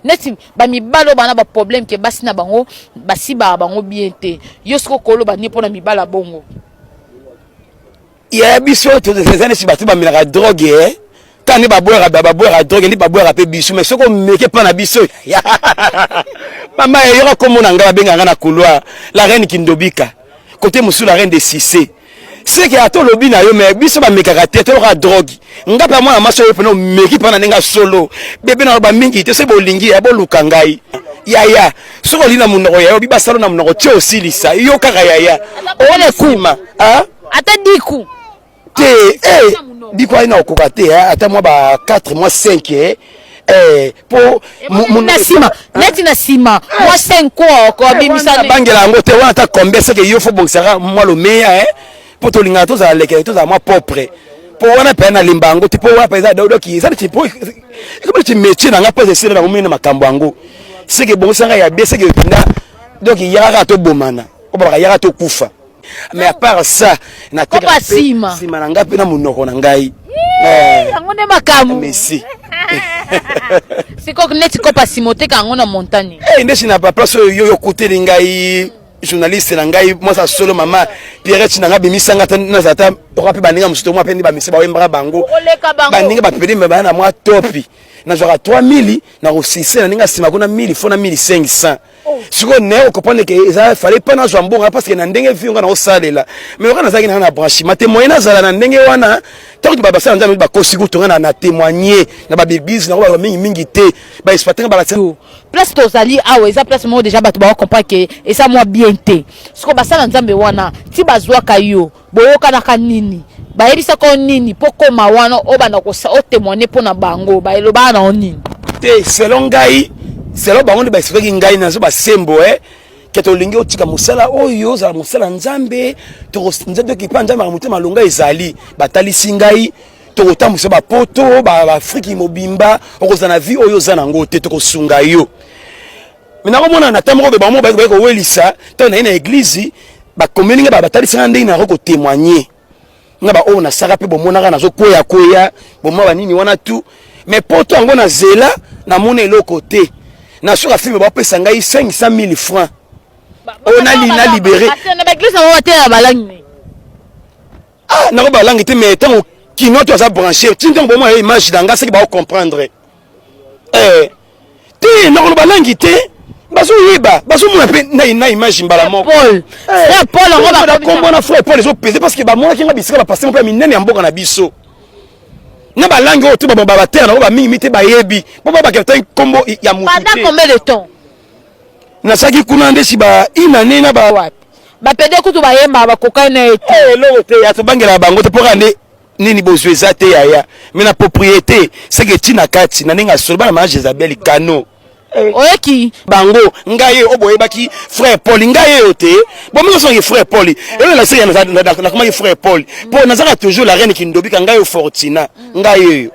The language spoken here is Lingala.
neti ba mibalo bana ba problème ke basi na bango basi ba bango bien te yo siko kolo ba nipo na mibala bongo ya biso to des années si batu ba milaka drogue quand ni ba boire drogue ni ba boire pe biso mais soko meke pa na biso mama yoko komona ngala benga ngana couloir la reine Kindobika côté musu la reine de Cissé c'est que ato lobi na yo mais biso ba mekaka te to ka drogue ngapa mwana maso yo peno meki pa na nenga solo bebe na ba mingi te se bolingi ya boluka ngai yaya soko lina munoko ya yo biba salo na munoko tio silisa yo kaka yaya ole kuma ata diku te diku ina okoka te ata moi ba 4 mois 5 pour na sima neti na sima moi 5 quoi ko bimisa bangela ngo te wana ta kombe c'est que yo faut boxera moi le meilleur pour to linga to za leke to za moi propre pour wana pe na limbango te pour wana pe za dodo ki ça te pour comme tu métier na nga pas essayer na ngomina makambo ango c'est que bon sanga ya bien c'est que donc il y a to bomana o ba ya to kufa mais à part ça na te sima na nga pe na munoko na ngai ngone makamu merci siko neti ko pa simote ka ngona montagne ndesi na pa place yo côté ngai journaliste na ngai moi ça solo mama Pierrette na ngabi misanga na zata okape baninga musuto moi pe ni ba misi ba wembra bango baninga ba pedi me ba na moi topi na genre 3000 na osisi na ninga sima kuna 1000 fona 1500 siko ne o comprendre que ça fallait pas na zo mbonga parce que na ndenge vi nga na osalela mais on a zaki na branchement témoin na zala na ndenge wana tant que ba basa nzambe ba kosiku tonga na témoigner na ba bibis na ba mingi te ba exploiter ba la place tozali awa eza place mo déjà bato ba comprendre que et ça moi bien te siko basala nzambe wana ti bazwa kayo boyoka na kanini bayebisa ko nini poko mawana obana ko sa o témoigner pona bango ba eloba na nini te selon ngai selon bango ba expliquer ngai na zo ba sembo que to lingi otika musala oyo za musala nzambe to nzambe ki pa nzambe mutema longa ezali batali singai to kotambusa ba poto ba Afrique mobimba okozana vie oyo za nango te to kosunga yo mina ko mona na tamoko be ba mo ba ko welisa to na église ba communing ba batali singa ndenge na ko témoigner ngaba o na saka pe bomona kana zo koya bomwa banini wana tu mais poto ngo na zela na mona eloko te na soka film ba pesa ngai 500,000 francs on a lina libéré na ba église na ba balangi na ko balangi te mais tant kino to za brancher tinto bomwa image danga c'est que ba comprendre te na ko balangi te baso yeba baso mona pe na image mbala mo Paul on va kombo na frère Paul les peser parce que ba mona kinga bisika ba passer mo pe minene mboka na biso na ba langue o to ba terre na ba mingi te ba yebi bo ba ka tan kombo ya mutu pendant combien de temps na saki kuna ndesi ba inane na ba ba pede kutu ba yemba ba kokaina ete lo te ya to bangela bango te pokane nini bozweza te yaya mais na propriété c'est que tina kati na ninga solo ba na Jezabel kano oyeki bango ngaye oboyebaki frère Paul ngaye ote bon moi son frère Paul et la série na comment frère Paul pour nazaka toujours la reine Kindobika ngaye Fortina ngaye